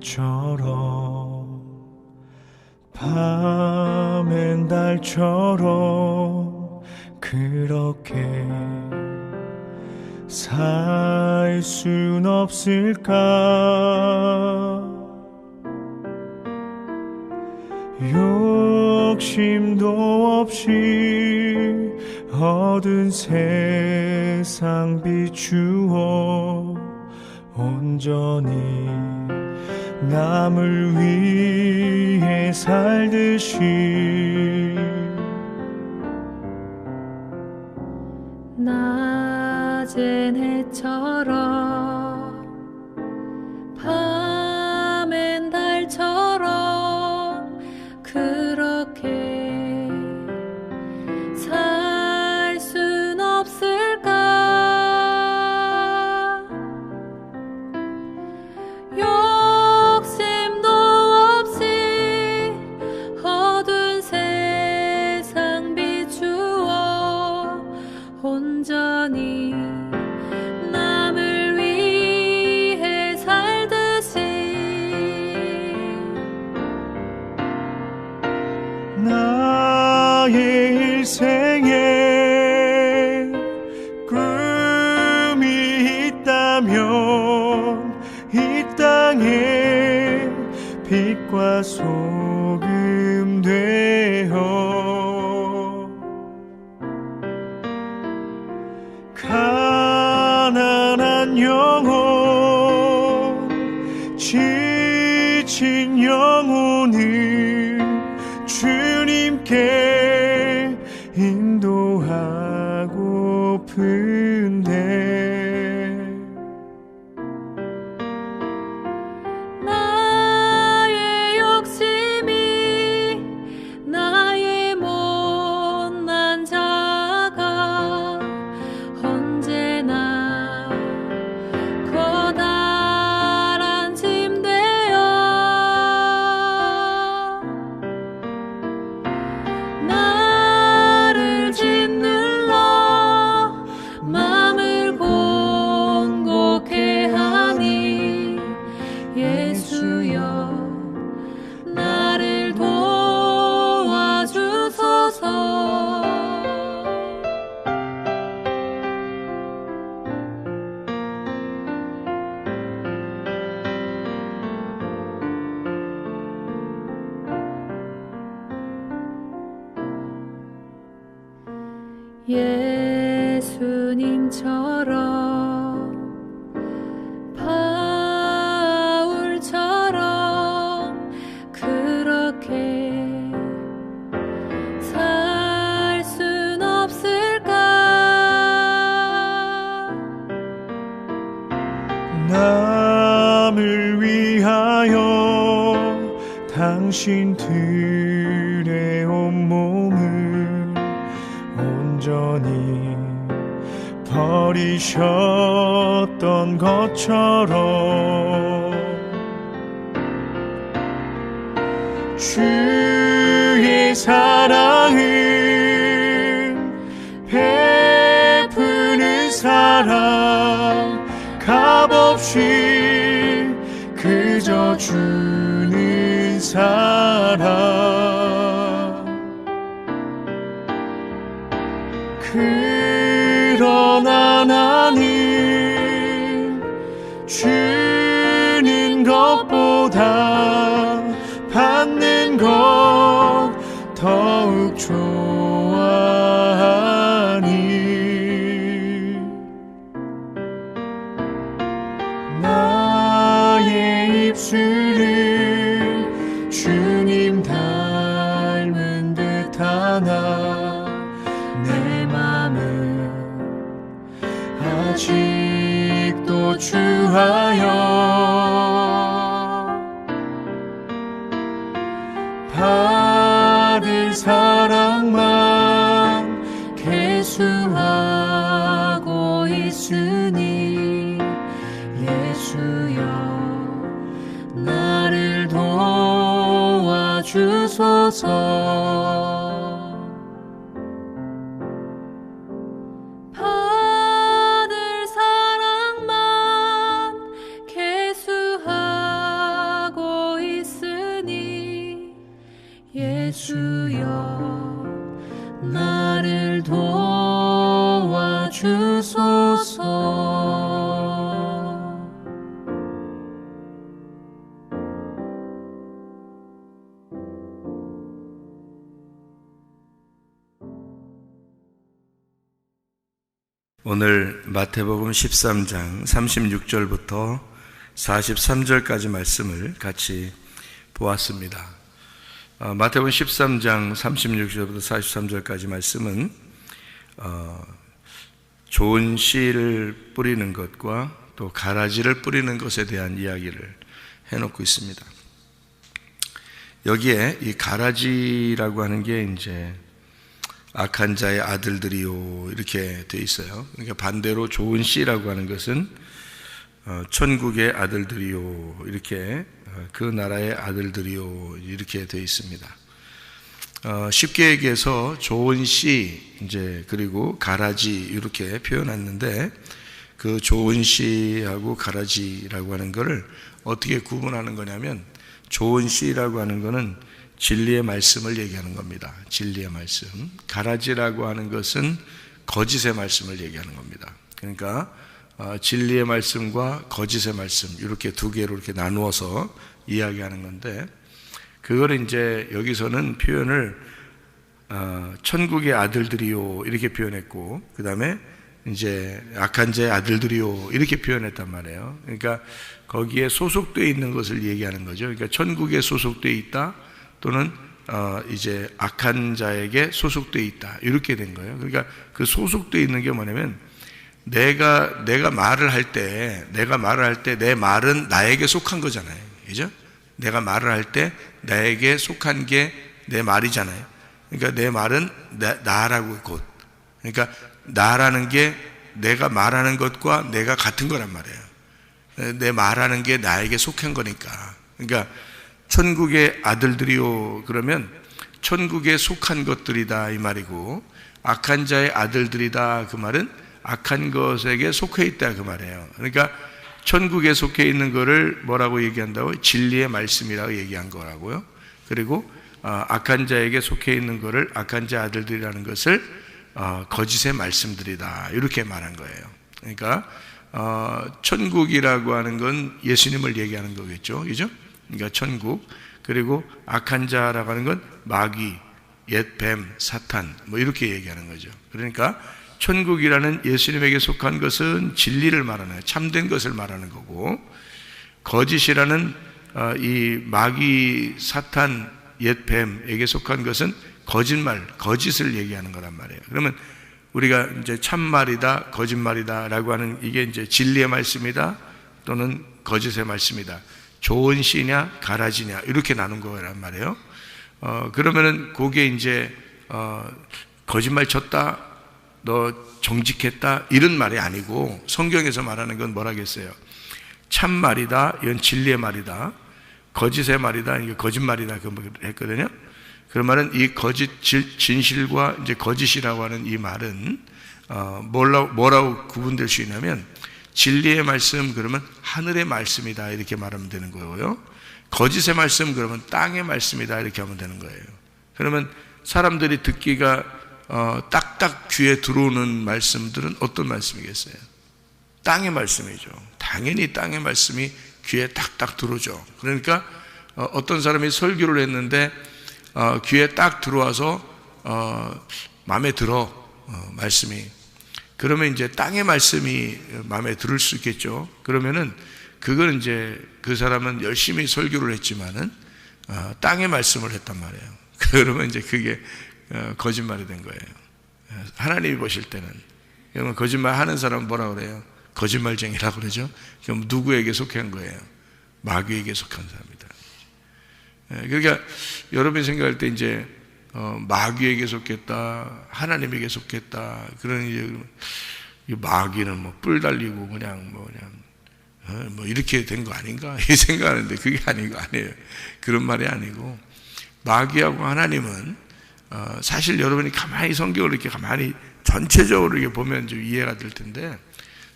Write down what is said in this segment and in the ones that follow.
달처럼 밤엔 달처럼 그렇게 살 순 없을까? 욕심도 없이 얻은 세상 비추어 온전히 남을 위해 살듯이 낮엔 해처럼 밤엔 달처럼 그렇게 살 순 없을까? 욕심도 없이 어두운 세상 비추어 온전히 남을 위해 살듯이 나의 일생에 꿈이 있다면 이 땅에 빛과 소금 되어 가난한 영혼 지친 영혼을 주님께 인도하고픈데 나의 욕심이 나의 못난 자가 언제나 커다란 짐 되어 나를 짓눌러 마음을 공곡해 하니 예수여 나를 도와주소서. 예수님처럼 바울처럼 그렇게 살 순 없을까? 남을 위하여 당신들의 온몸을 온전히 버리셨던 것처럼 주의 사랑은 베푸는 사랑 값없이 그저 주는 사랑 그러나 나는 주는 것보다 받는 것 더욱 좋아하니 나의 입술을 주님 닮은 듯하나 내 맘은 아직도 주하여 받을 사랑만 계수하고 있으니 예수여 나를 도와주소서. 받을 사랑만 계수하고 오늘 마태복음 13장 36절부터 43절까지 말씀을 같이 보았습니다. 마태복음 13장 36절부터 43절까지 말씀은 좋은 씨를 뿌리는 것과 또 가라지를 뿌리는 것에 대한 이야기를 해놓고 있습니다. 여기에 이 가라지라고 하는 게 이제 악한 자의 아들들이요 이렇게 돼 있어요. 그러니까 반대로 좋은 씨라고 하는 것은 천국의 아들들이요 이렇게 그 나라의 아들들이요 이렇게 돼 있습니다. 쉽게 얘기해서 좋은 씨 이제 그리고 가라지 이렇게 표현했는데 그 좋은 씨하고 가라지라고 하는 것을 어떻게 구분하는 거냐면 좋은 씨라고 하는 것은 진리의 말씀을 얘기하는 겁니다. 진리의 말씀. 가라지라고 하는 것은 거짓의 말씀을 얘기하는 겁니다. 그러니까 진리의 말씀과 거짓의 말씀 이렇게 두 개로 이렇게 나누어서 이야기하는 건데 그걸 이제 여기서는 표현을 천국의 아들들이요 이렇게 표현했고 그 다음에 이제 악한 자의 아들들이요 이렇게 표현했단 말이에요. 그러니까 거기에 소속되어 있는 것을 얘기하는 거죠. 그러니까 천국에 소속되어 있다 또는 이제 악한 자에게 소속되어 있다 이렇게 된 거예요. 그러니까 그 소속되어 있는 게 뭐냐면 내가 말을 할 때 내 말은 나에게 속한 거잖아요. 그죠? 내가 말을 할 때 나에게 속한 게 내 말이잖아요. 그러니까 내 말은 나라고 곧. 그러니까 나라는 게 내가 말하는 것과 내가 같은 거란 말이에요. 내 말하는 게 나에게 속한 거니까. 그러니까 천국의 아들들이요 그러면 천국에 속한 것들이다 이 말이고 악한 자의 아들들이다 그 말은 악한 것에게 속해 있다 그 말이에요. 그러니까 천국에 속해 있는 거를 뭐라고 얘기한다고? 진리의 말씀이라고 얘기한 거라고요. 그리고 악한 자에게 속해 있는 거를 악한 자 아들들이라는 것을 거짓의 말씀들이다 이렇게 말한 거예요. 그러니까 천국이라고 하는 건 예수님을 얘기하는 거겠죠. 그죠? 그러니까 천국 그리고 악한 자라고 하는 건 마귀, 옛 뱀, 사탄 뭐 이렇게 얘기하는 거죠. 그러니까 천국이라는 예수님에게 속한 것은 진리를 말하는 참된 것을 말하는 거고 거짓이라는 이 마귀, 사탄, 옛 뱀에게 속한 것은 거짓말, 거짓을 얘기하는 거란 말이에요. 그러면 우리가 이제 참말이다, 거짓말이다라고 하는 이게 이제 진리의 말씀이다 또는 거짓의 말씀이다. 좋은 씨냐 가라지냐 이렇게 나눈 거란 말이에요. 그러면은 그게 이제 거짓말 쳤다 너 정직했다 이런 말이 아니고 성경에서 말하는 건 뭐라겠어요? 참말이다 이건 진리의 말이다 거짓의 말이다 이게 거짓말이다 그 했거든요. 그러면은 이 거짓 진실과 이제 거짓이라고 하는 이 말은 뭐라고 구분될 수 있냐면 진리의 말씀 그러면 하늘의 말씀이다 이렇게 말하면 되는 거고요. 거짓의 말씀 그러면 땅의 말씀이다 이렇게 하면 되는 거예요. 그러면 사람들이 듣기가 딱딱 귀에 들어오는 말씀들은 어떤 말씀이겠어요? 땅의 말씀이죠. 당연히 땅의 말씀이 귀에 딱딱 들어오죠. 그러니까 어떤 사람이 설교를 했는데 귀에 딱 들어와서 마음에 들어 말씀이 그러면 이제 땅의 말씀이 마음에 들을 수 있겠죠. 그러면은 그거는 이제 그 사람은 열심히 설교를 했지만은 땅의 말씀을 했단 말이에요. 그러면 이제 그게 거짓말이 된 거예요. 하나님이 보실 때는 그러면 거짓말 하는 사람은 뭐라 그래요? 거짓말쟁이라고 그러죠. 그럼 누구에게 속한 거예요? 마귀에게 속한 사람이다. 그러니까 여러분이 생각할 때 이제 마귀에게 속했다, 하나님에게 속했다. 그런 이제 마귀는 뭐 뿔 달리고 그냥 뭐 이렇게 된 거 아닌가 이 생각하는데 그게 아니에요. 그런 말이 아니고 마귀하고 하나님은 사실 여러분이 가만히 성경을 이렇게 가만히 전체적으로 이렇게 보면 좀 이해가 될 텐데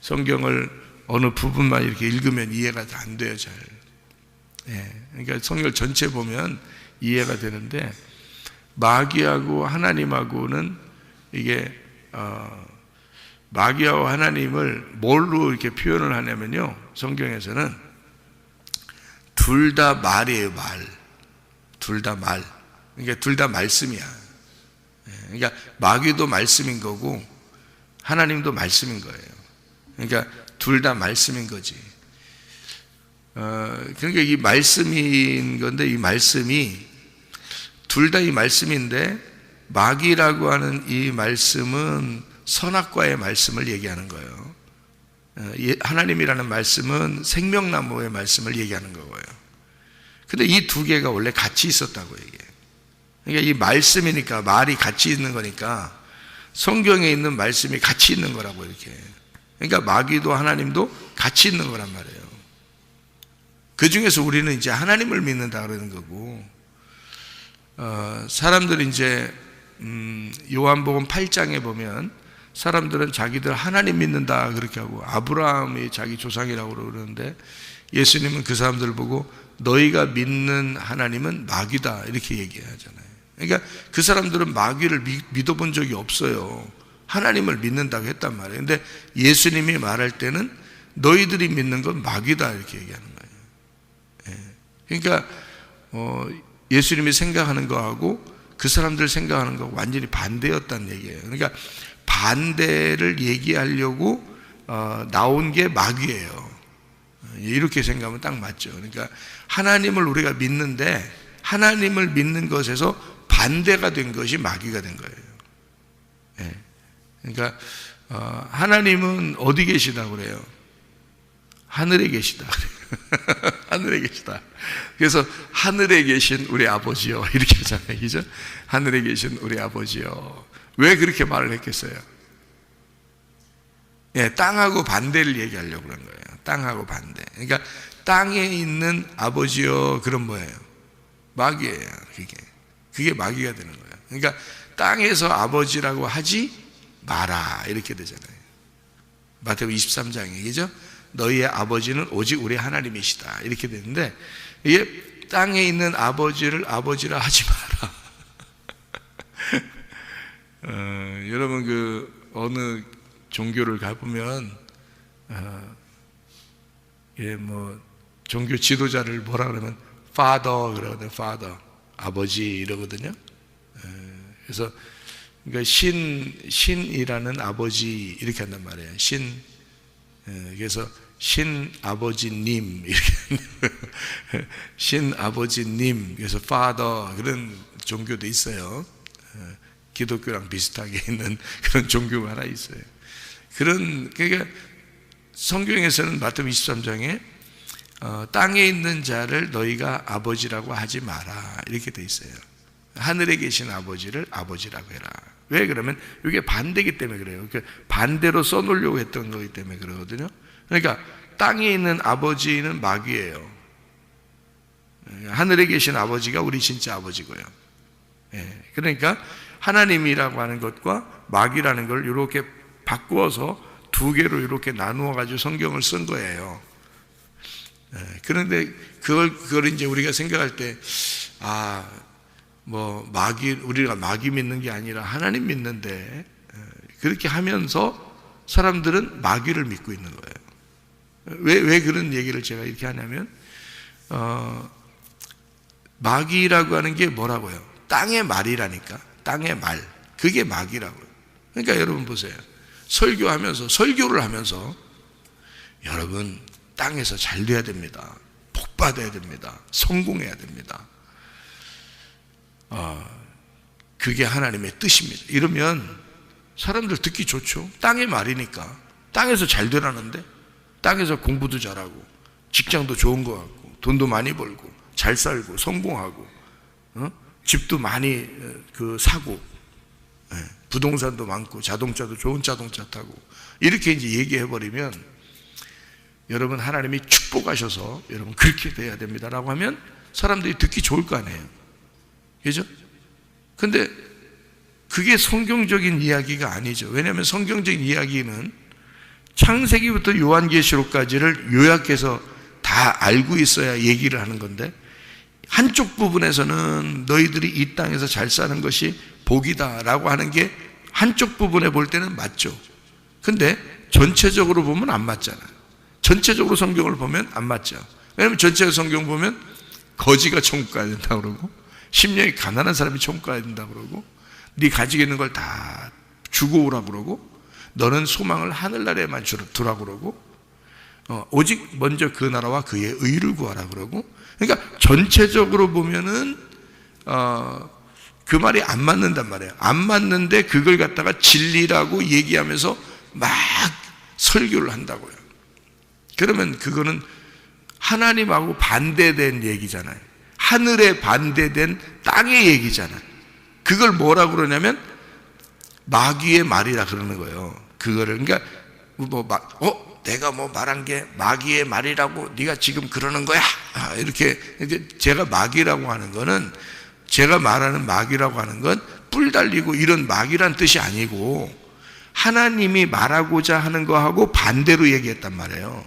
성경을 어느 부분만 이렇게 읽으면 이해가 안 돼요 잘. 그러니까 성경 전체 보면 이해가 되는데 마귀하고 하나님하고는 이게 마귀하고 하나님을 뭘로 이렇게 표현을 하냐면요 성경에서는 둘 다 말이에요. 둘 다 말. 그러니까 둘 다 말씀이야. 그러니까 마귀도 말씀인 거고 하나님도 말씀인 거예요. 그러니까 둘 다 말씀인 거지. 그러니까 이 말씀인 건데, 이 말씀이 둘 다 이 말씀인데, 마귀라고 하는 이 말씀은 선악과의 말씀을 얘기하는 거예요. 하나님이라는 말씀은 생명나무의 말씀을 얘기하는 거고요. 근데 이 두 개가 원래 같이 있었다고 얘기해요. 그러니까 이 말씀이니까, 말이 같이 있는 거니까 성경에 있는 말씀이 같이 있는 거라고 이렇게. 그러니까 마귀도 하나님도 같이 있는 거란 말이에요. 그 중에서 우리는 이제 하나님을 믿는다 그러는 거고, 사람들이 이제 요한복음 8장에 보면 사람들은 자기들 하나님 믿는다 그렇게 하고, 아브라함이 자기 조상이라고 그러는데 예수님은 그 사람들 보고 너희가 믿는 하나님은 마귀다 이렇게 얘기하잖아요. 그러니까 그 사람들은 마귀를 믿어본 적이 없어요. 하나님을 믿는다고 했단 말이에요. 근데 예수님이 말할 때는 너희들이 믿는 건 마귀다 이렇게 얘기하는 거예요. 그러니까 예수님이 생각하는 거하고 그 사람들 생각하는 거하고 완전히 반대였다는 얘기예요. 그러니까 반대를 얘기하려고 나온 게 마귀예요. 이렇게 생각하면 딱 맞죠. 그러니까 하나님을 우리가 믿는데 하나님을 믿는 것에서 반대가 된 것이 마귀가 된 거예요. 그러니까 하나님은 어디 계시다 그래요? 하늘에 계시다. 하늘에 계시다. 그래서 하늘에 계신 우리 아버지요 이렇게 하잖아요. 그죠? 하늘에 계신 우리 아버지요. 왜 그렇게 말을 했겠어요? 땅하고 반대를 얘기하려고 그런 거예요. 땅하고 반대. 그러니까 땅에 있는 아버지요, 그럼 뭐예요? 마귀예요. 그게 마귀가 되는 거예요. 그러니까 땅에서 아버지라고 하지 마라 이렇게 되잖아요. 마태복음 23장에 그죠? 너희의 아버지는 오직 우리 하나님이시다 이렇게 되는데, 이게 땅에 있는 아버지를 아버지라 하지 마라. 여러분 그 어느 종교를 가보면 뭐 종교 지도자를 뭐라 그러면 father 그러거든요. father 아버지 이러거든요. 그래서 그러니까 신이라는 아버지 이렇게 한단 말이에요. 그래서 신 아버지님 이렇게 신 아버지님, 그래서 father 그런 종교도 있어요. 기독교랑 비슷하게 있는 그런 종교가 하나 있어요. 그러니까 성경에서는 마태복음 23장에 땅에 있는 자를 너희가 아버지라고 하지 마라 이렇게 돼 있어요. 하늘에 계신 아버지를 아버지라고 해라. 왜 그러면 이게 반대이기 때문에 그래요. 그러니까 반대로 써놓으려고 했던 거기 때문에 그러거든요. 그러니까 땅에 있는 아버지는 마귀예요. 하늘에 계신 아버지가 우리 진짜 아버지고요. 그러니까 하나님이라고 하는 것과 마귀라는 걸 이렇게 바꾸어서 두 개로 이렇게 나누어 가지고 성경을 쓴 거예요. 그런데 그걸 이제 우리가 생각할 때, 뭐 우리가 마귀 믿는 게 아니라 하나님 믿는데, 그렇게 하면서 사람들은 마귀를 믿고 있는 거예요. 왜 그런 얘기를 제가 이렇게 하냐면, 마귀라고 하는 게 뭐라고요? 땅의 말이라니까. 땅의 말. 그게 마귀라고요. 그러니까 여러분 보세요. 설교를 하면서 여러분 땅에서 잘 돼야 됩니다. 복 받아야 됩니다. 성공해야 됩니다. 그게 하나님의 뜻입니다. 이러면 사람들 듣기 좋죠. 땅의 말이니까. 땅에서 잘 되라는데, 땅에서 공부도 잘하고 직장도 좋은 것 같고 돈도 많이 벌고 잘 살고 성공하고 집도 많이 사고 부동산도 많고 자동차도 좋은 자동차 타고 이렇게 이제 얘기해 버리면, 여러분 하나님이 축복하셔서 여러분 그렇게 돼야 됩니다라고 하면 사람들이 듣기 좋을 거 아니에요. 그죠? 근데 그게 성경적인 이야기가 아니죠. 왜냐하면 성경적인 이야기는 창세기부터 요한계시록까지를 요약해서 다 알고 있어야 얘기를 하는 건데, 한쪽 부분에서는 너희들이 이 땅에서 잘 사는 것이 복이다 라고 하는 게 한쪽 부분에 볼 때는 맞죠. 근데 전체적으로 보면 안 맞잖아요. 전체적으로 성경을 보면 안 맞죠. 왜냐하면 전체 성경 보면 거지가 천국 가야 된다고 그러고, 심령이 가난한 사람이 천국 가야 된다고 그러고, 네 가지고 있는 걸 다 주고 오라고 그러고, 너는 소망을 하늘나라에만 두라고 그러고, 오직 먼저 그 나라와 그의 의를 구하라 그러고. 그러니까 전체적으로 보면은 그 말이 안 맞는단 말이에요. 안 맞는데 그걸 갖다가 진리라고 얘기하면서 막 설교를 한다고요. 그러면 그거는 하나님하고 반대된 얘기잖아요. 하늘에 반대된 땅의 얘기잖아요. 그걸 뭐라고 그러냐면 마귀의 말이라 그러는 거예요. 그거를 그러니까 내가 뭐 말한 게 마귀의 말이라고 네가 지금 그러는 거야? 이렇게 제가 마귀라고 하는 거는, 제가 말하는 마귀라고 하는 건 뿔 달리고 이런 마귀란 뜻이 아니고 하나님이 말하고자 하는 거하고 반대로 얘기했단 말이에요.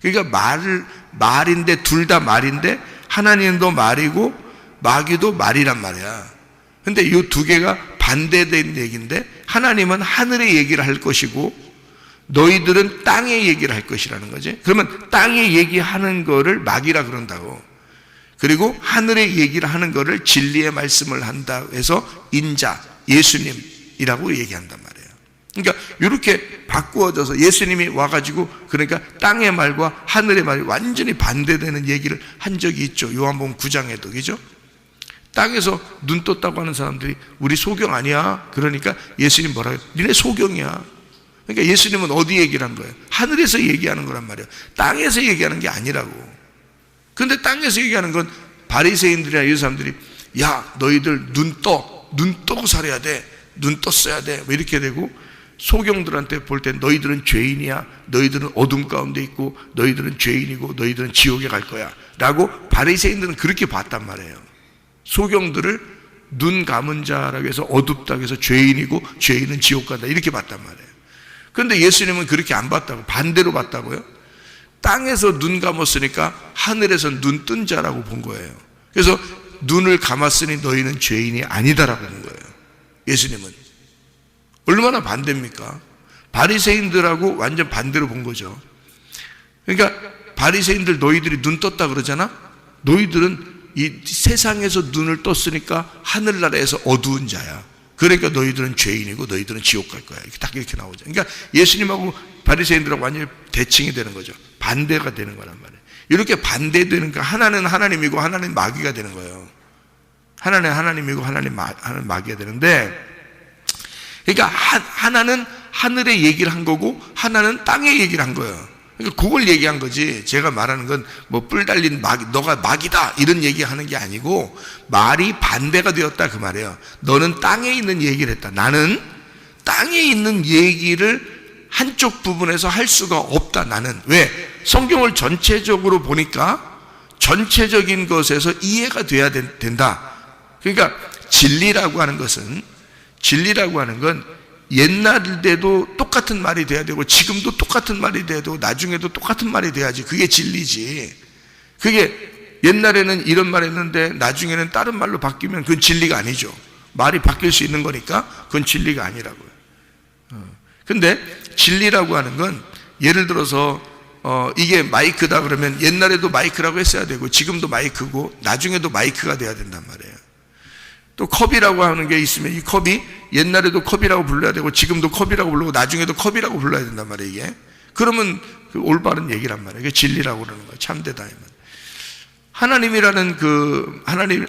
그러니까 말인데 둘 다 말인데 하나님도 말이고 마귀도 말이란 말이야. 근데 이 두 개가 반대된 얘기인데 하나님은 하늘의 얘기를 할 것이고 너희들은 땅의 얘기를 할 것이라는 거지. 그러면 땅의 얘기하는 거를 마귀라 그런다고. 그리고 하늘의 얘기를 하는 거를 진리의 말씀을 한다 해서 인자, 예수님이라고 얘기한단 말이에요. 그러니까 이렇게 바꾸어져서 예수님이 와가지고 그러니까 땅의 말과 하늘의 말이 완전히 반대되는 얘기를 한 적이 있죠. 요한복음 9장에도, 그죠? 땅에서 눈 떴다고 하는 사람들이 우리 소경 아니야? 그러니까 예수님 뭐라 해요? 니네 소경이야. 그러니까 예수님은 어디 얘기를 한 거예요? 하늘에서 얘기하는 거란 말이에요. 땅에서 얘기하는 게 아니라고. 근데 땅에서 얘기하는 건 바리새인들이나 이 사람들이 야 너희들 눈 뜨고 살아야 돼, 눈 떴어야 돼, 뭐 이렇게 되고, 소경들한테 볼 땐 너희들은 죄인이야, 너희들은 어둠 가운데 있고 너희들은 죄인이고 너희들은 지옥에 갈 거야 라고 바리새인들은 그렇게 봤단 말이에요. 소경들을 눈 감은 자라고 해서 어둡다고 해서 죄인이고 죄인은 지옥 간다 이렇게 봤단 말이에요. 그런데 예수님은 그렇게 안 봤다고, 반대로 봤다고요. 땅에서 눈 감았으니까 하늘에서 눈 뜬 자라고 본 거예요. 그래서 눈을 감았으니 너희는 죄인이 아니다라고 하는 거예요. 예수님은 얼마나 반대입니까? 바리새인들하고 완전 반대로 본 거죠. 그러니까 바리새인들 너희들이 눈 떴다 그러잖아. 너희들은 이 세상에서 눈을 떴으니까 하늘나라에서 어두운 자야. 그러니까 너희들은 죄인이고 너희들은 지옥 갈 거야. 이렇게 딱 이렇게 나오죠. 그러니까 예수님하고 바리새인들하고 완전히 대칭이 되는 거죠. 반대가 되는 거란 말이에요. 이렇게 반대되는 거, 하나는 하나님이고 하나는 마귀가 되는 거예요. 하나는 하나님이고 하나는 마귀가 되는데, 그러니까 하나는 하늘의 얘기를 한 거고 하나는 땅의 얘기를 한 거예요. 그러니까 그걸 얘기한 거지. 제가 말하는 건 뭐 뿔 달린 마귀, 너가 마귀다 이런 얘기하는 게 아니고 말이 반대가 되었다 그 말이에요. 너는 땅에 있는 얘기를 했다. 나는 땅에 있는 얘기를 한쪽 부분에서 할 수가 없다. 나는 왜? 성경을 전체적으로 보니까 전체적인 것에서 이해가 돼야 된다. 그러니까 진리라고 하는 건 옛날에도 똑같은 말이 돼야 되고 지금도 똑같은 말이 돼야 되고 나중에도 똑같은 말이 돼야지 그게 진리지. 그게 옛날에는 이런 말 했는데 나중에는 다른 말로 바뀌면 그건 진리가 아니죠. 말이 바뀔 수 있는 거니까 그건 진리가 아니라고요. 근데 진리라고 하는 건 예를 들어서 이게 마이크다 그러면 옛날에도 마이크라고 했어야 되고 지금도 마이크고 나중에도 마이크가 돼야 된단 말이에요. 또 컵이라고 하는 게 있으면 이 컵이 옛날에도 컵이라고 불러야 되고 지금도 컵이라고 부르고 나중에도 컵이라고 불러야 된단 말이에요. 이게 그러면 그 올바른 얘기란 말이에요. 이게 진리라고 그러는 거예요. 참되다. 하나님이라는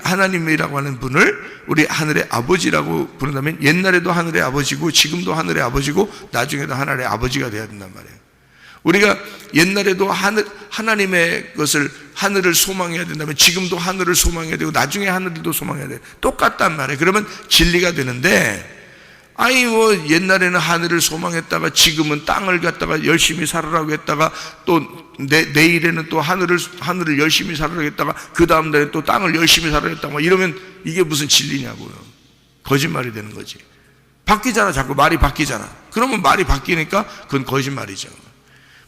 하나님이라고 하는 분을 우리 하늘의 아버지라고 부른다면 옛날에도 하늘의 아버지고 지금도 하늘의 아버지고 나중에도 하늘의 아버지가 돼야 된단 말이에요. 우리가 옛날에도 하나님의 것을 하늘을 소망해야 된다면 지금도 하늘을 소망해야 되고 나중에 하늘도 소망해야 돼. 똑같단 말이에요. 그러면 진리가 되는데, 아니 뭐 옛날에는 하늘을 소망했다가 지금은 땅을 갖다가 열심히 살으라고 했다가 또 내일에는 또 하늘을 열심히 살으라고 했다가 그 다음 날에 또 땅을 열심히 살으라고 했다가 이러면 이게 무슨 진리냐고요. 거짓말이 되는 거지. 바뀌잖아. 자꾸 말이 바뀌잖아. 그러면 말이 바뀌니까 그건 거짓말이죠.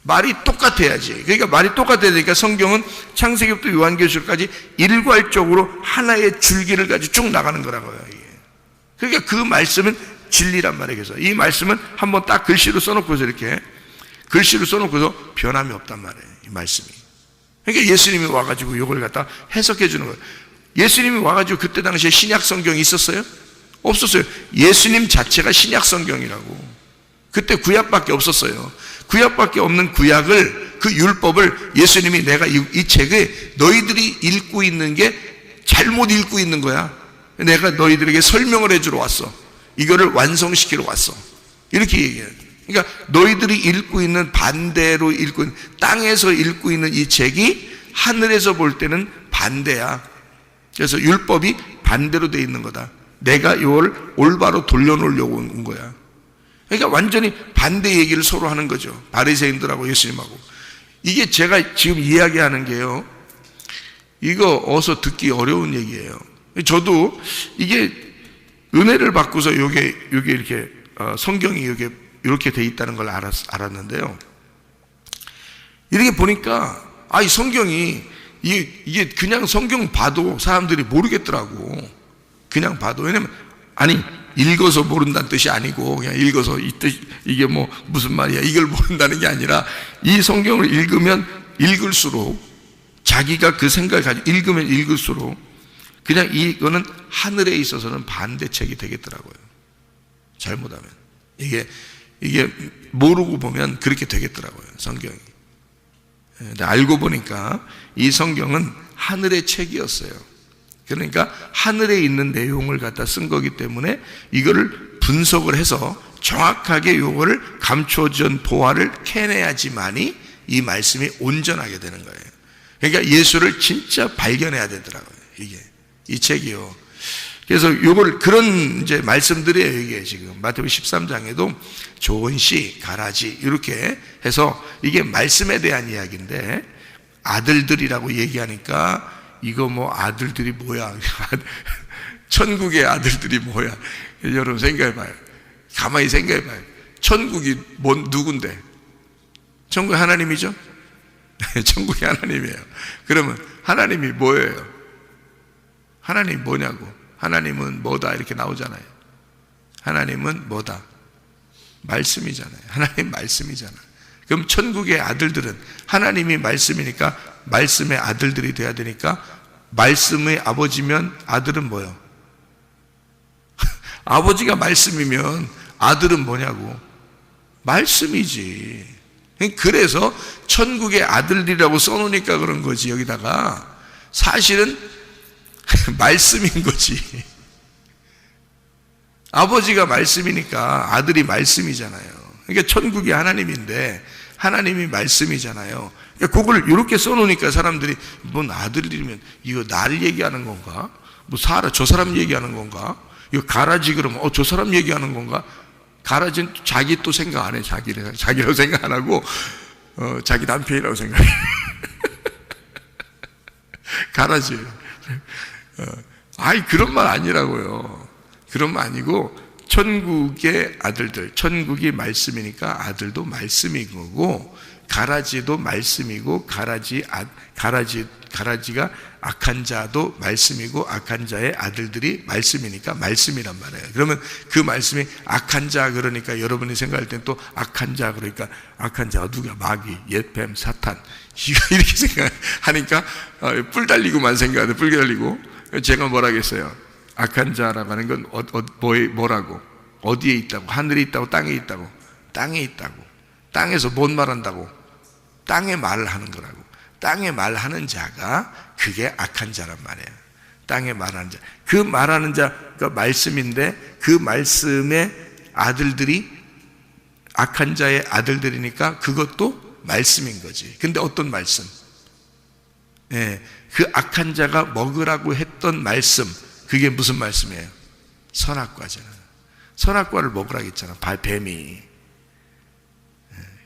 말이 똑같아야지. 그러니까 말이 똑같아야 되니까 성경은 창세기부터 요한계시록까지 일괄적으로 하나의 줄기를 가지고 쭉 나가는 거라고요. 이게. 그러니까 그 말씀은 진리란 말이에요. 그래서 이 말씀은 한번 딱 글씨로 써놓고서 이렇게 글씨로 써놓고서 변함이 없단 말이에요. 이 말씀이. 그러니까 예수님이 와가지고 이걸 갖다 해석해 주는 거예요. 예수님이 와가지고 그때 당시에 신약 성경이 있었어요? 없었어요. 예수님 자체가 신약 성경이라고. 그때 구약밖에 없었어요. 구약밖에 없는 구약을, 그 율법을 예수님이 내가 이 책에 너희들이 읽고 있는 게 잘못 읽고 있는 거야. 내가 너희들에게 설명을 해주러 왔어. 이거를 완성시키러 왔어. 이렇게 얘기해요. 그러니까 너희들이 읽고 있는, 반대로 읽고 있는, 땅에서 읽고 있는 이 책이 하늘에서 볼 때는 반대야. 그래서 율법이 반대로 돼 있는 거다. 내가 이걸 올바로 돌려놓으려고 온 거야. 그러니까 완전히 반대 얘기를 서로 하는 거죠. 바리새인들하고 예수님하고. 이게 제가 지금 이야기하는 게요, 이거 어서 듣기 어려운 얘기예요. 저도 이게 은혜를 받고서 요게 이렇게 성경이 이렇게 돼 있다는 걸 알았는데요. 이렇게 보니까 이 성경이 이게 그냥 성경 봐도 사람들이 모르겠더라고. 그냥 봐도. 왜냐면 읽어서 모른다는 뜻이 아니고, 그냥 읽어서 이 뜻, 이게 뭐 무슨 말이야, 이걸 모른다는 게 아니라, 이 성경을 읽으면 읽을수록, 자기가 그 생각을 가지고 읽으면 읽을수록 그냥 이거는 하늘에 있어서는 반대책이 되겠더라고요. 잘못하면 이게 모르고 보면 그렇게 되겠더라고요, 성경이. 근데 알고 보니까 이 성경은 하늘의 책이었어요. 그러니까 하늘에 있는 내용을 갖다 쓴 거기 때문에 이거를 분석을 해서 정확하게 요거를 감춰진 보화를 캐내야지만이 이 말씀이 온전하게 되는 거예요. 그러니까 예수를 진짜 발견해야 되더라고요, 이게. 이 책이요. 그래서 요걸 그런 이제 말씀들이에요, 이게 지금. 마태복음 13장에도 좋은 씨, 가라지, 이렇게 해서 이게 말씀에 대한 이야기인데, 아들들이라고 얘기하니까 이거 뭐 아들들이 뭐야? 천국의 아들들이 뭐야? 여러분 생각해봐요. 가만히 생각해봐요. 천국이 누군데? 천국이 하나님이죠? 천국이 하나님이에요. 그러면 하나님이 뭐예요? 하나님이 뭐냐고? 하나님은 뭐다? 이렇게 나오잖아요. 하나님은 뭐다? 말씀이잖아요. 하나님 말씀이잖아요. 그럼 천국의 아들들은 하나님이 말씀이니까 말씀의 아들들이 돼야 되니까, 말씀의 아버지면 아들은 뭐요? 아버지가 말씀이면 아들은 뭐냐고? 말씀이지. 그래서 천국의 아들이라고 써놓으니까 그런 거지. 여기다가 사실은 말씀인 거지. 아버지가 말씀이니까 아들이 말씀이잖아요. 그러니까 천국이 하나님인데 하나님이 말씀이잖아요. 그러니까 그걸 이렇게 써놓으니까 사람들이, 뭔 아들이면 이거 나를 얘기하는 건가? 뭐 저 사람 얘기하는 건가? 이거 가라지 그러면 저 사람 얘기하는 건가? 가라지는 자기 또 생각 안 해. 자기라고 생각 안 하고 자기 남편이라고 생각해. 가라지. 그런 말 아니라고요. 그런 말 아니고, 천국의 아들들, 천국이 말씀이니까 아들도 말씀인 거고, 가라지도 말씀이고, 가라지가 악한 자도 말씀이고, 악한 자의 아들들이 말씀이니까 말씀이란 말이에요. 그러면 그 말씀이 악한 자 그러니까 여러분이 생각할 땐 또 악한 자 그러니까 악한 자가 누가? 마귀, 옛뱀, 사탄, 이렇게 생각하니까 뿔 달리고만 생각하는데, 뿔 달리고. 제가 뭐라겠어요? 악한 자라고 하는 건 뭐라고? 어디에 있다고? 하늘에 있다고? 땅에 있다고? 땅에 있다고. 땅에서 뭔 말한다고? 땅에 말을 하는 거라고. 땅에 말하는 자가 그게 악한 자란 말이에요. 땅에 말하는 자. 그 말하는 자가 말씀인데, 그 말씀의 아들들이 악한 자의 아들들이니까 그것도 말씀인 거지. 근데 어떤 말씀? 그 악한 자가 먹으라고 했던 말씀, 그게 무슨 말씀이에요? 선악과잖아. 선악과를 먹으라고 했잖아, 뱀이.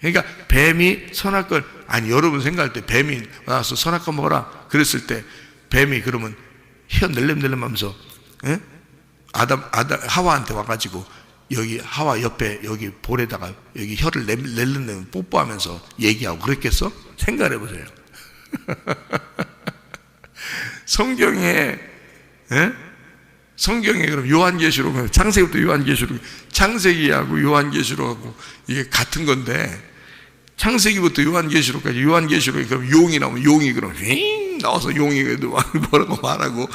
그러니까 뱀이 선악과를, 여러분 생각할 때 뱀이 와서 선악과 먹어라 그랬을 때 뱀이 그러면 혀 낼름낼름 하면서 하와한테 와가지고 여기 하와 옆에 여기 볼에다가 여기 혀를 낼름낼름 뽀뽀하면서 얘기하고 그랬겠어? 생각해 보세요. 성경에 그럼 요한계시록, 창세기부터 요한계시록, 창세기하고 요한계시록하고 이게 같은 건데, 창세기부터 요한계시록까지, 요한계시록에 그럼 용이 나오면 용이 그럼 휙 나와서 용이 뭐라고 말하고,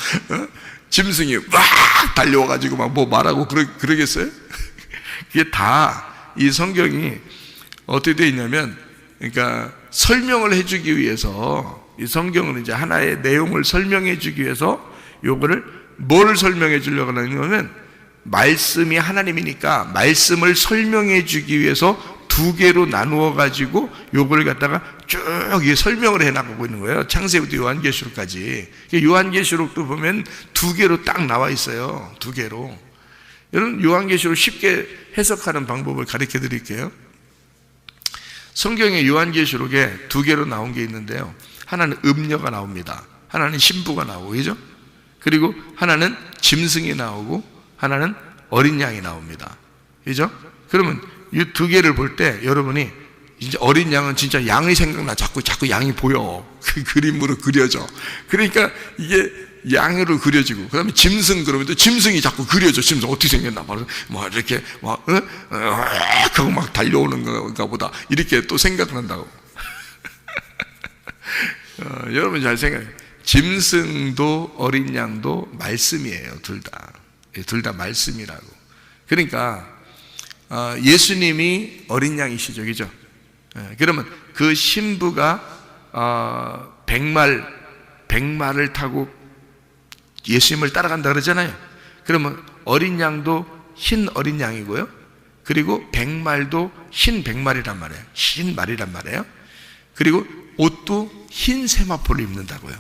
짐승이 막 달려와가지고 막 뭐 말하고 그러겠어요? 그게 다 이 성경이 어떻게 되어 있냐면, 그러니까 설명을 해주기 위해서, 이 성경은 이제 하나의 내용을 설명해 주기 위해서 요거를 뭘 설명해 주려고 하냐면, 말씀이 하나님이니까 말씀을 설명해 주기 위해서 두 개로 나누어 가지고 요걸 갖다가 쭉 설명을 해 나가고 있는 거예요. 창세부터 요한계시록까지. 요한계시록도 보면 두 개로 딱 나와 있어요. 두 개로. 여러분, 요한계시록 쉽게 해석하는 방법을 가르쳐 드릴게요. 성경에 요한계시록에 두 개로 나온 게 있는데요. 하나는 음녀가 나옵니다. 하나는 신부가 나오고, 그죠? 그리고 하나는 짐승이 나오고 하나는 어린 양이 나옵니다. 그죠? 그러면 이 두 개를 볼 때 여러분이 이제 어린 양은 진짜 양이 생각나. 자꾸 양이 보여. 그 그림으로 그려져. 그러니까 이게 양으로 그려지고, 그 다음에 짐승 그러면 또 짐승이 자꾸 그려져. 짐승 어떻게 생겼나. 바로 뭐 이렇게 그거 막 달려오는 건가 보다. 이렇게 또 생각난다고. 여러분 잘 생각해요. 짐승도 어린 양도 말씀이에요. 둘 다. 둘 다 말씀이라고. 그러니까 예수님이 어린 양이시죠, 그죠? 그러면 그 신부가 백말을 타고 예수님을 따라간다 그러잖아요. 그러면 어린 양도 흰 어린 양이고요. 그리고 백말도 흰 백말이란 말이에요. 흰 말이란 말이에요. 그리고 옷도 흰 세마포를 입는다고요.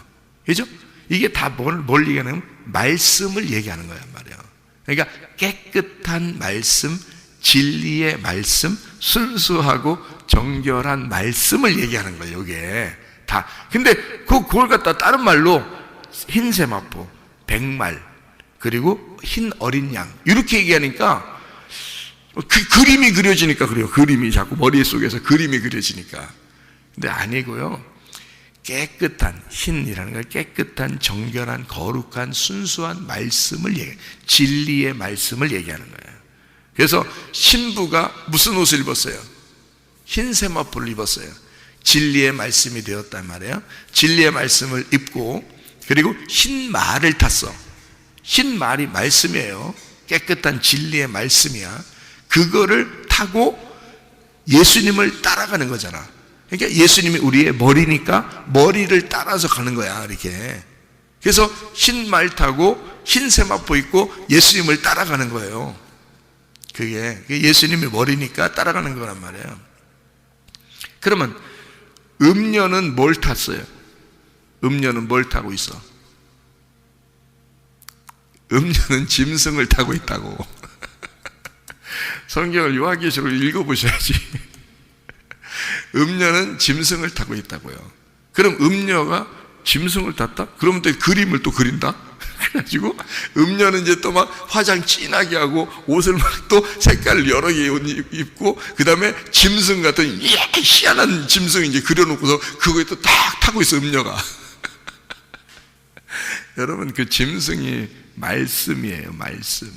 그죠? 이게 다 뭘 얘기하냐면 말씀을 얘기하는 거란 말이에요. 그러니까 깨끗한 말씀, 진리의 말씀, 순수하고 정결한 말씀을 얘기하는 거예요. 이게 다. 근데 그걸 갖다 다른 말로 흰 세마포, 백말, 그리고 흰 어린 양 이렇게 얘기하니까 그 그림이 그려지니까 그래요. 그림이 자꾸 머릿속에서 그림이 그려지니까. 근데 아니고요. 깨끗한, 흰이라는 걸 깨끗한, 정결한, 거룩한, 순수한 말씀을 얘기해요. 진리의 말씀을 얘기하는 거예요. 그래서 신부가 무슨 옷을 입었어요? 흰 세마포를 입었어요. 진리의 말씀이 되었단 말이에요. 진리의 말씀을 입고, 그리고 흰 말을 탔어. 흰 말이 말씀이에요. 깨끗한 진리의 말씀이야. 그거를 타고 예수님을 따라가는 거잖아. 그러니까 예수님이 우리의 머리니까 머리를 따라서 가는 거야, 이렇게. 그래서 흰 말 타고 흰 세마포 입고 예수님을 따라가는 거예요. 그게 예수님이 머리니까 따라가는 거란 말이에요. 그러면 음녀는 뭘 탔어요? 음녀는 뭘 타고 있어? 음녀는 짐승을 타고 있다고. 성경을 요한계시록을 읽어보셔야지. 음녀는 짐승을 타고 있다고요. 그럼 음녀가 짐승을 탔다? 그러면 또 그림을 또 그린다? 그래가지고 음녀는 이제 또 막 화장 진하게 하고 옷을 막 또 색깔 여러 개 입고, 그 다음에 짐승 같은 희한한 짐승 이제 그려놓고서 그거에 또 딱 타고 있어, 음녀가. 여러분, 그 짐승이 말씀이에요, 말씀.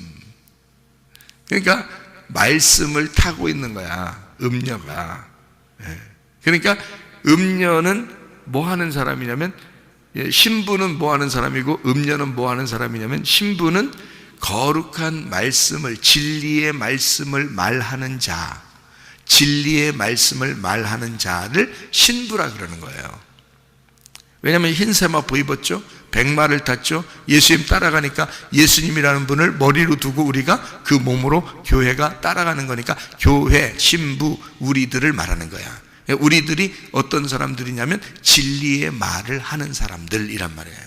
그러니까 말씀을 타고 있는 거야, 음녀가. 그러니까 음녀는 뭐 하는 사람이냐면, 신부는 뭐 하는 사람이고 음녀는 뭐 하는 사람이냐면, 신부는 거룩한 말씀을, 진리의 말씀을 말하는 자, 진리의 말씀을 말하는 자를 신부라 그러는 거예요. 왜냐하면 흰 세마포 입었죠, 백마를 탔죠, 예수님 따라가니까 예수님이라는 분을 머리로 두고 우리가 그 몸으로 교회가 따라가는 거니까 교회, 신부, 우리들을 말하는 거야. 우리들이 어떤 사람들이냐면 진리의 말을 하는 사람들이란 말이에요.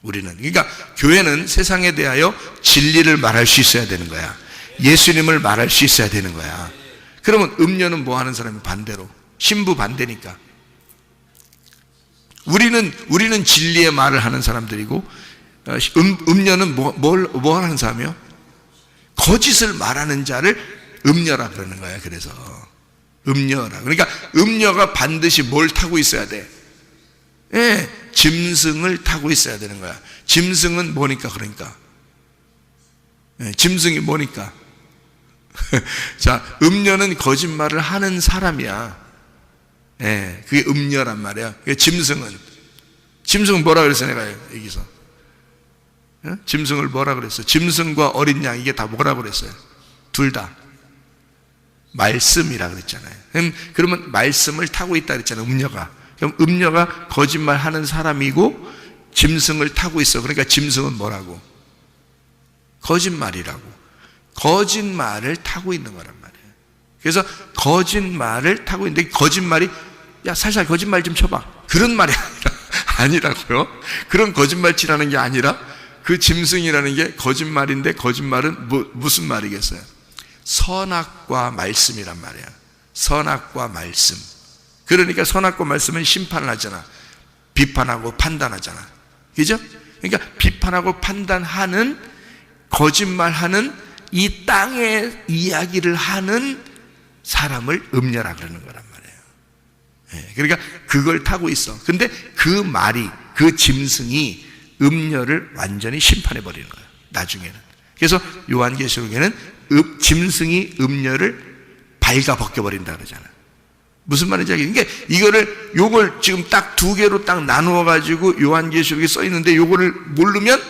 우리는. 그러니까 교회는 세상에 대하여 진리를 말할 수 있어야 되는 거야. 예수님을 말할 수 있어야 되는 거야. 그러면 음녀는 뭐 하는 사람이? 반대로 신부 반대니까. 우리는 진리의 말을 하는 사람들이고, 음녀는 뭐 하는 사람이요? 거짓을 말하는 자를 음녀라 그러는 거야. 그래서 음녀라. 그러니까 음녀가 반드시 뭘 타고 있어야 돼? 짐승을 타고 있어야 되는 거야. 짐승은 뭐니까? 그러니까 짐승이 뭐니까? 자, 음녀는 거짓말을 하는 사람이야. 그게 음녀란 말이야. 짐승은 뭐라 그랬어? 내가 여기서 짐승을 뭐라 그랬어? 짐승과 어린 양, 이게 다 뭐라 그랬어요? 둘 다 말씀이라 그랬잖아요. 그러면 말씀을 타고 있다 그랬잖아요. 음녀가. 그럼 음녀가 거짓말하는 사람이고 짐승을 타고 있어. 그러니까 짐승은 뭐라고? 거짓말이라고. 거짓말을 타고 있는 거란 말이에요. 그래서 거짓말을 타고 있는데 거짓말이 야 살살 거짓말 좀 쳐봐. 그런 말이 아니라고요. 그런 거짓말치라는 게 아니라 그 짐승이라는 게 거짓말인데 거짓말은 무슨 말이겠어요? 선악과 말씀이란 말이야. 선악과 말씀. 그러니까 선악과 말씀은 심판을 하잖아. 비판하고 판단하잖아. 그죠? 그러니까 비판하고 판단하는 거짓말하는 이 땅의 이야기를 하는 사람을 음녀라 그러는 거란 말이에요. 그러니까 그걸 타고 있어. 근데 그 말이, 그 짐승이 음녀를 완전히 심판해 버리는 거예요. 나중에는. 그래서 요한계시록에는 짐승이 음녀를 발가 벗겨 버린다 그러잖아요. 무슨 말인지 알겠어요? 그러니까 요걸 지금 딱 두 개로 딱 나누어 가지고 요한계시록에 써 있는데 요거를 모르면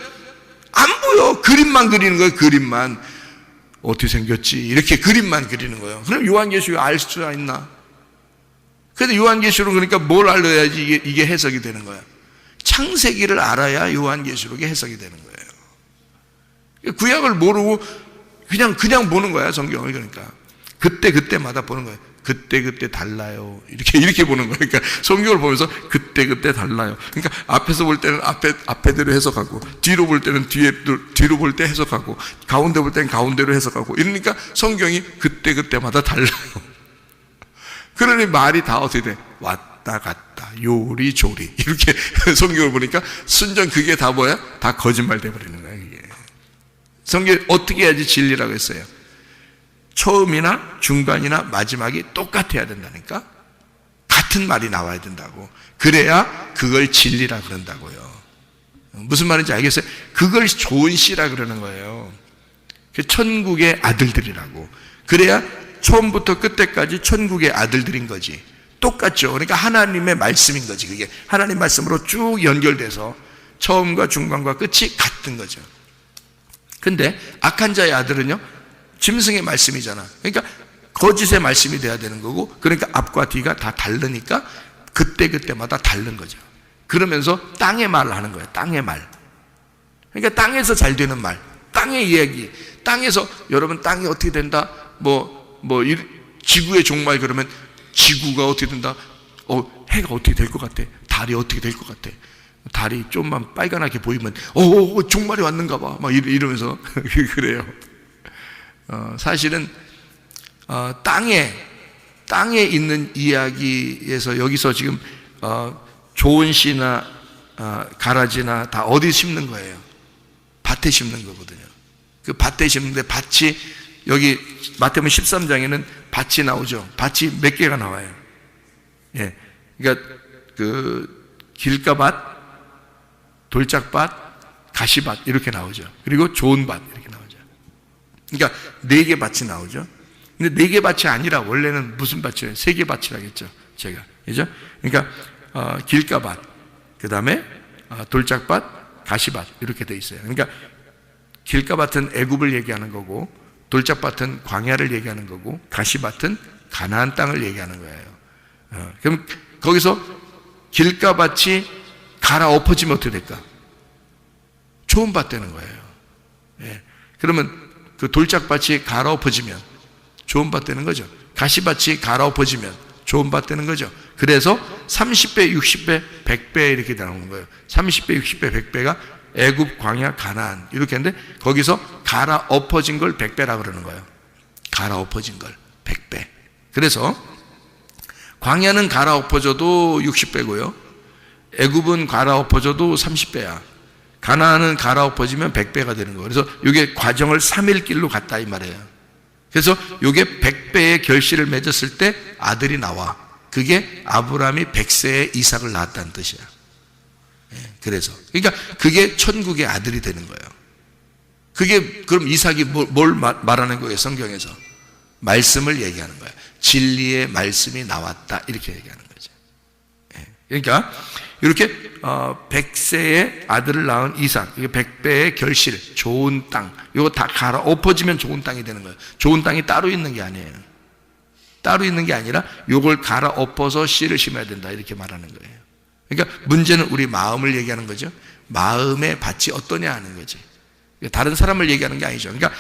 안 보여. 그림만 그리는 거예요. 그림만. 어떻게 생겼지? 이렇게 그림만 그리는 거예요. 그럼 요한계시록에 알 수가 있나? 근데 요한계시록 그러니까 뭘 알아야지 이게 해석이 되는 거야. 창세기를 알아야 요한계시록이 해석이 되는 거예요. 구약을 모르고 그냥 보는 거야, 성경을. 그러니까 그때마다 보는 거예요. 그때 달라요. 이렇게 보는 거예요. 그러니까 성경을 보면서 그때 달라요. 그러니까 앞에서 볼 때는 앞에대로 해석하고, 뒤로 볼 때는 뒤로 볼 때 해석하고, 가운데 볼 때는 가운데로 해석하고, 이러니까 성경이 그때마다 달라요. 그러니 말이 다 어떻게 돼? 왔다 갔다 요리조리 이렇게 성경을 보니까 순전 그게 다 뭐야? 다 거짓말 돼버리는 거야. 이게 성경이 어떻게 해야지 진리라고 했어요? 처음이나 중간이나 마지막이 똑같아야 된다니까. 같은 말이 나와야 된다고. 그래야 그걸 진리라 그런다고요. 무슨 말인지 알겠어요? 그걸 좋은 씨라 그러는 거예요. 천국의 아들들이라고. 그래야 처음부터 끝까지 천국의 아들들인 거지. 똑같죠. 그러니까 하나님의 말씀인 거지. 그게 하나님 말씀으로 쭉 연결돼서 처음과 중간과 끝이 같은 거죠. 근데 악한 자의 아들은요, 짐승의 말씀이잖아. 그러니까 거짓의 말씀이 돼야 되는 거고, 그러니까 앞과 뒤가 다 다르니까 그때마다 다른 거죠. 그러면서 땅의 말을 하는 거예요. 땅의 말. 그러니까 땅에서 잘 되는 말, 땅의 이야기. 땅에서 여러분 땅이 어떻게 된다? 지구의 종말 그러면 지구가 어떻게 된다? 해가 어떻게 될 것 같아? 달이 어떻게 될 것 같아? 달이 좀만 빨간하게 보이면 종말이 왔는가 봐. 막 이러면서 그래요. 사실은 땅에 있는 이야기에서 여기서 지금 좋은 씨나 가라지나 다 어디 심는 거예요? 밭에 심는 거거든요. 그 밭에 심는데 밭이 여기 마태복음 13장에는 밭이 나오죠. 밭이 몇 개가 나와요. 예, 그러니까 그 길가밭, 돌짝밭, 가시밭 이렇게 나오죠. 그리고 좋은 밭 이렇게 나오죠. 그러니까 4개 밭이 나오죠. 근데 4개 밭이 아니라 원래는 무슨 밭이에요? 3개 밭이라겠죠. 제가 그죠? 그러니까 길가밭, 그 다음에 돌짝밭, 가시밭 이렇게 돼 있어요. 그러니까 길가밭은 애굽을 얘기하는 거고, 돌짝밭은 광야를 얘기하는 거고, 가시밭은 가나안 땅을 얘기하는 거예요. 그럼 거기서 길가밭이 갈아엎어지면 어떻게 될까? 좋은 밭 되는 거예요. 예. 그러면 그 돌짝밭이 갈아엎어지면 좋은 밭 되는 거죠. 가시밭이 갈아엎어지면 좋은 밭 되는 거죠. 그래서 30배, 60배, 100배 이렇게 나오는 거예요. 30배, 60배, 100배가 애굽, 광야, 가나안 이렇게 했는데 거기서 갈아엎어진 걸 100배라 그러는 거예요. 갈아엎어진 걸 100배. 그래서 광야는 갈아엎어져도 60배고요. 애굽은 갈아엎어져도 30배야. 가나안은 갈아엎어지면 100배가 되는 거예요. 그래서 이게 과정을 3일 길로 갔다 이 말이에요. 그래서 이게 100배의 결실을 맺었을 때 아들이 나와. 그게 아브라함이 100세에 이삭을 낳았다는 뜻이야. 그래서 그러니까 그게 천국의 아들이 되는 거예요. 그게 그럼 이삭이 뭘 말하는 거예요? 성경에서 말씀을 얘기하는 거예요. 진리의 말씀이 나왔다 이렇게 얘기하는 거죠. 그러니까 이렇게 100세의 아들을 낳은 이삭, 이게 100배의 결실, 좋은 땅, 이거 다 갈아엎어지면 좋은 땅이 되는 거예요. 좋은 땅이 따로 있는 게 아니에요. 따로 있는 게 아니라 요걸 갈아 엎어서 씨를 심어야 된다 이렇게 말하는 거예요. 그러니까 문제는 우리 마음을 얘기하는 거죠. 마음의 밭이 어떠냐 하는 거지. 다른 사람을 얘기하는 게 아니죠. 그러니까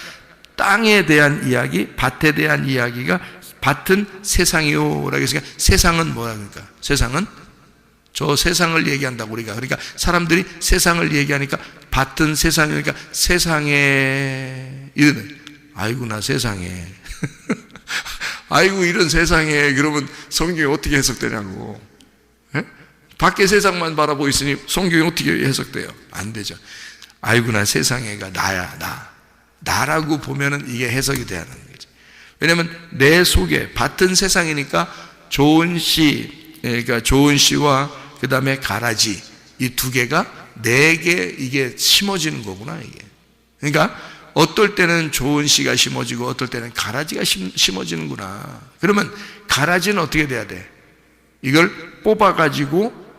땅에 대한 이야기, 밭에 대한 이야기가 밭은 세상이요라고 했으니까 세상은 뭐야? 그러니까 세상은 저 세상을 얘기한다고 우리가. 그러니까 사람들이 세상을 얘기하니까 밭은 세상이니까 세상에 이러네. 아이고 나 세상에 아이고 이런 세상에. 그러면 성경이 어떻게 해석되냐고. 예? 밖에 세상만 바라보고 있으니 성경이 어떻게 해석돼요? 안 되죠. 아이고 나 세상에가 나야. 나라고 보면은 이게 해석이 돼야 하는 거죠. 왜냐하면 내 속에 밭은 세상이니까 좋은 씨, 그러니까 좋은 씨와 그 다음에 가라지 이 두 개가 내게 이게 심어지는 거구나 이게. 그러니까 어떨 때는 좋은 씨가 심어지고 어떨 때는 가라지가 심어지는구나. 그러면 가라지는 어떻게 돼야 돼? 이걸 뽑아가지고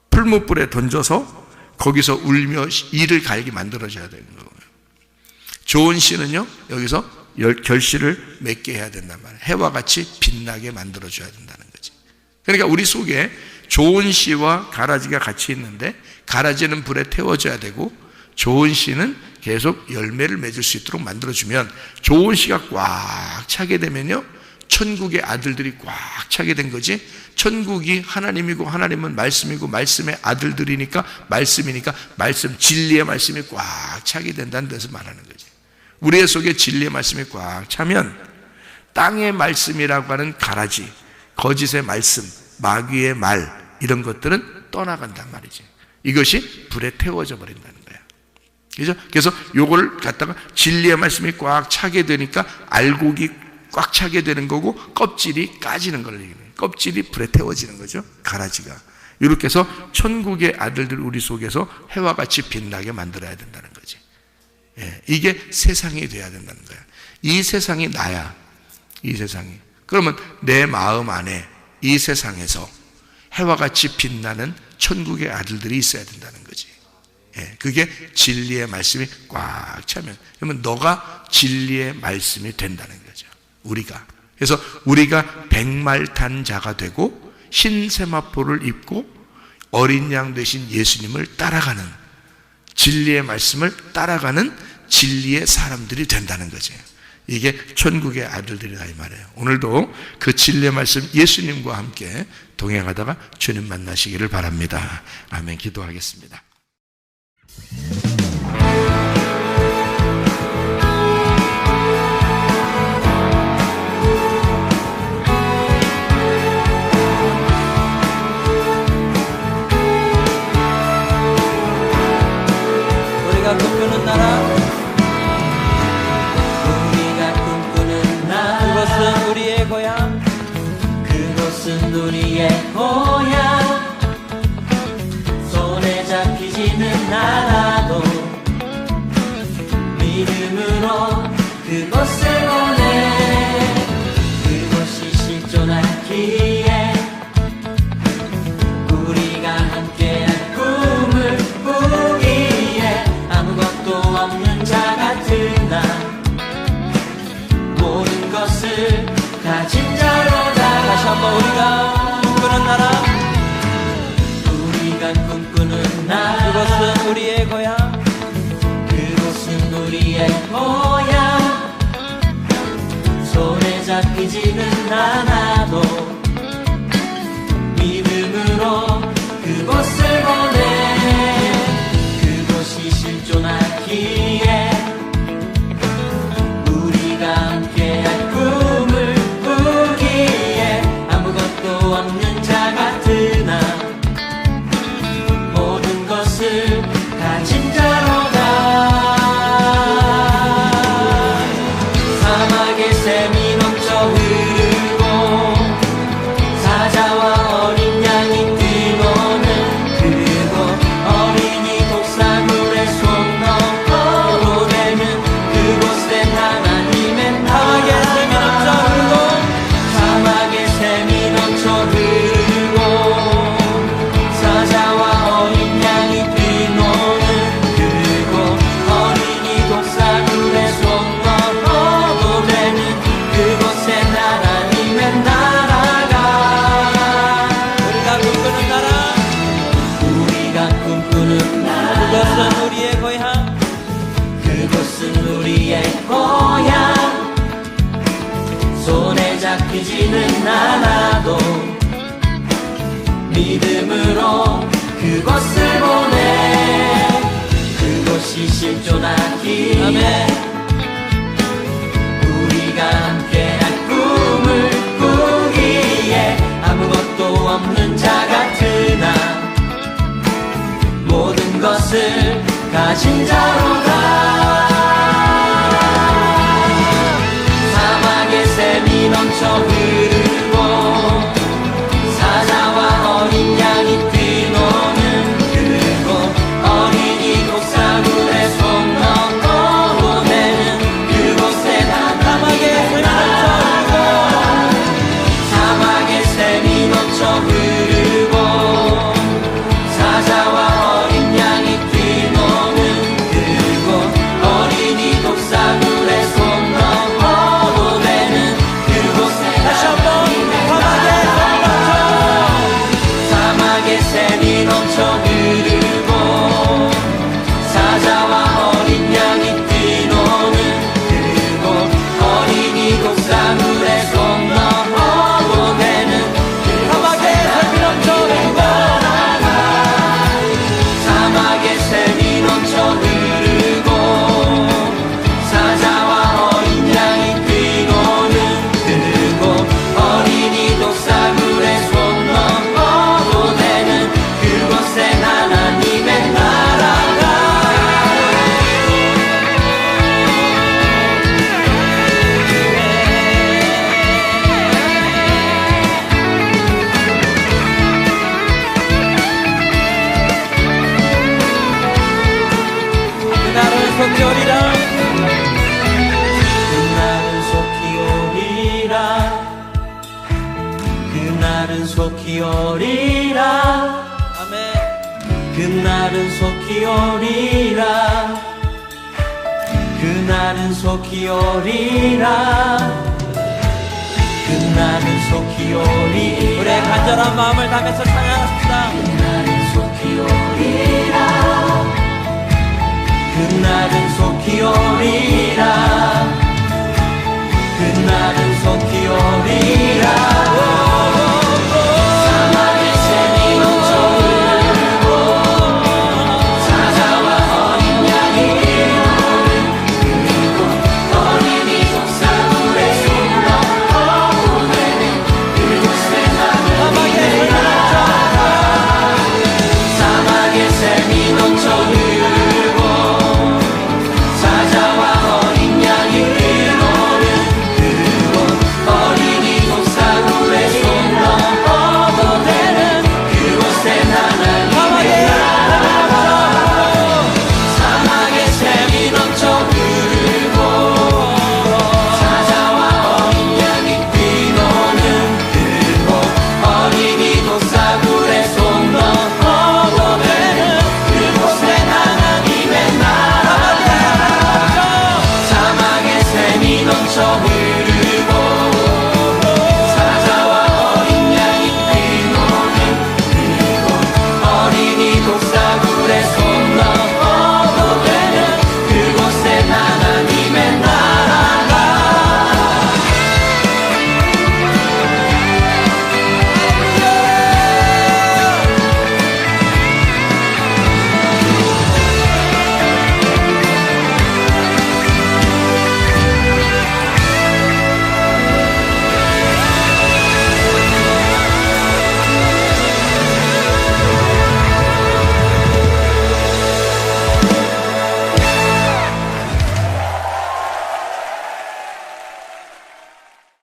풀무불에 던져서 거기서 울며 이를 갈게 만들어줘야 되는 거예요. 좋은 씨는요 여기서 결실을 맺게 해야 된단 말이에요. 해와 같이 빛나게 만들어줘야 된다는 거지. 그러니까 우리 속에 좋은 씨와 가라지가 같이 있는데 가라지는 불에 태워져야 되고 좋은 씨는 계속 열매를 맺을 수 있도록 만들어주면 좋은 씨가 꽉 차게 되면요 천국의 아들들이 꽉 차게 된 거지. 천국이 하나님이고 하나님은 말씀이고 말씀의 아들들이니까 말씀이니까 말씀 진리의 말씀이 꽉 차게 된다는 데서 말하는 거지. 우리 속에 진리의 말씀이 꽉 차면 땅의 말씀이라고 하는 가라지, 거짓의 말씀, 마귀의 말 이런 것들은 떠나간단 말이지. 이것이 불에 태워져 버린다는 거야. 그죠? 그래서 요거를 갖다가 진리의 말씀이 꽉 차게 되니까 알곡이 꽉 차게 되는 거고 껍질이 까지는 걸 얘기해요. 껍질이 불에 태워지는 거죠. 가라지가. 이렇게 해서 천국의 아들들 우리 속에서 해와 같이 빛나게 만들어야 된다는 거지. 예, 이게 세상이 돼야 된다는 거야. 이 세상이 나야. 이 세상이. 그러면 내 마음 안에 이 세상에서 해와 같이 빛나는 천국의 아들들이 있어야 된다는 거지. 예, 그게 진리의 말씀이 꽉 차면. 그러면 너가 진리의 말씀이 된다는 거죠. 우리가. 그래서 우리가 백말탄자가 되고 흰세마포를 입고 어린 양 되신 예수님을 따라가는 진리의 말씀을 따라가는 진리의 사람들이 된다는 거죠. 이게 천국의 아들들이다 이 말이에요. 오늘도 그 진리의 말씀 예수님과 함께 동행하다가 주님 만나시기를 바랍니다. 아멘. 기도하겠습니다. 우리가 꿈꾸는 나라, 그것은 우리의 고향, 그곳은 우리의 고향. 손에 잡히지는 않아도 믿음으로 그곳을 보내. 그곳이 실존하기에 우리가 함께한 꿈을 꾸기에 아무것도 없는 자 같은 나 모든 것을 가진 자로다. 다시 한번 우리가 꿈꾸는 나라, 우리가 꿈꾸는 나라, 그것은 우리의 고향, 그곳은 우리의 고향. 손에 잡히지는 않아도 믿음으로 그곳을 보내. 그곳이 실존하기에 우리가 함께한 꿈을 꾸기에 아무것도 없는 자 같은 나 모든 것을 가진 자로다. 사막의 샘이 넘쳐 흐르고 사자와 어린 양이 뛰노는 그곳, 어린이 독사물에 손 넣고 되는 그곳엔 하나님의 나라. 사막의 샘이 넘쳐 흐르고 사자와 어린 양이 뛰노는 그곳, 어린이 독사물에 손 넣어도 되는 잡히지는 않아도 믿음으로 그곳을 보내 그곳이 실존하기에 아멘. 우리가 함께한 꿈을 꾸기에 아무것도 없는 자 같으나 모든 것을 가진 자로다. 사막의 샘이 넘쳐 흐르고 사자와 어린 양이 뛰노는 그곳 어린이 독사물에 손 넣고 보내는 그곳에 사막의 샘이 넘쳐 흐르고 사자와 어린 양이 뛰노는 그곳 어린이 독사물에 손 넣고 보내는 그곳에 다시 한번 사막의 샘이 넘쳐 흐르고 사자와 어린 양이 뛰노는 그곳 어린이 독사물에 손 넣어 보내는 사막의 샘이 넘쳐 흐르고 사막의 샘이 넘쳐 흐르고 사자와 어린 양이 뛰노는 그곳 어린이 독사물에 손 넣어 보내는 그곳에 하나님의 나라가 그날은 속히 오리라. 그날은 속히 오리라 그날은 속히 오리라 아멘. 그날은 속히 오리라 그날은 속히 오리라 그날은 속히 오리라 우리의 간절한 마음을 담아서 찬양합시다. 그날은 속히 오리라 그날은 속히 오리라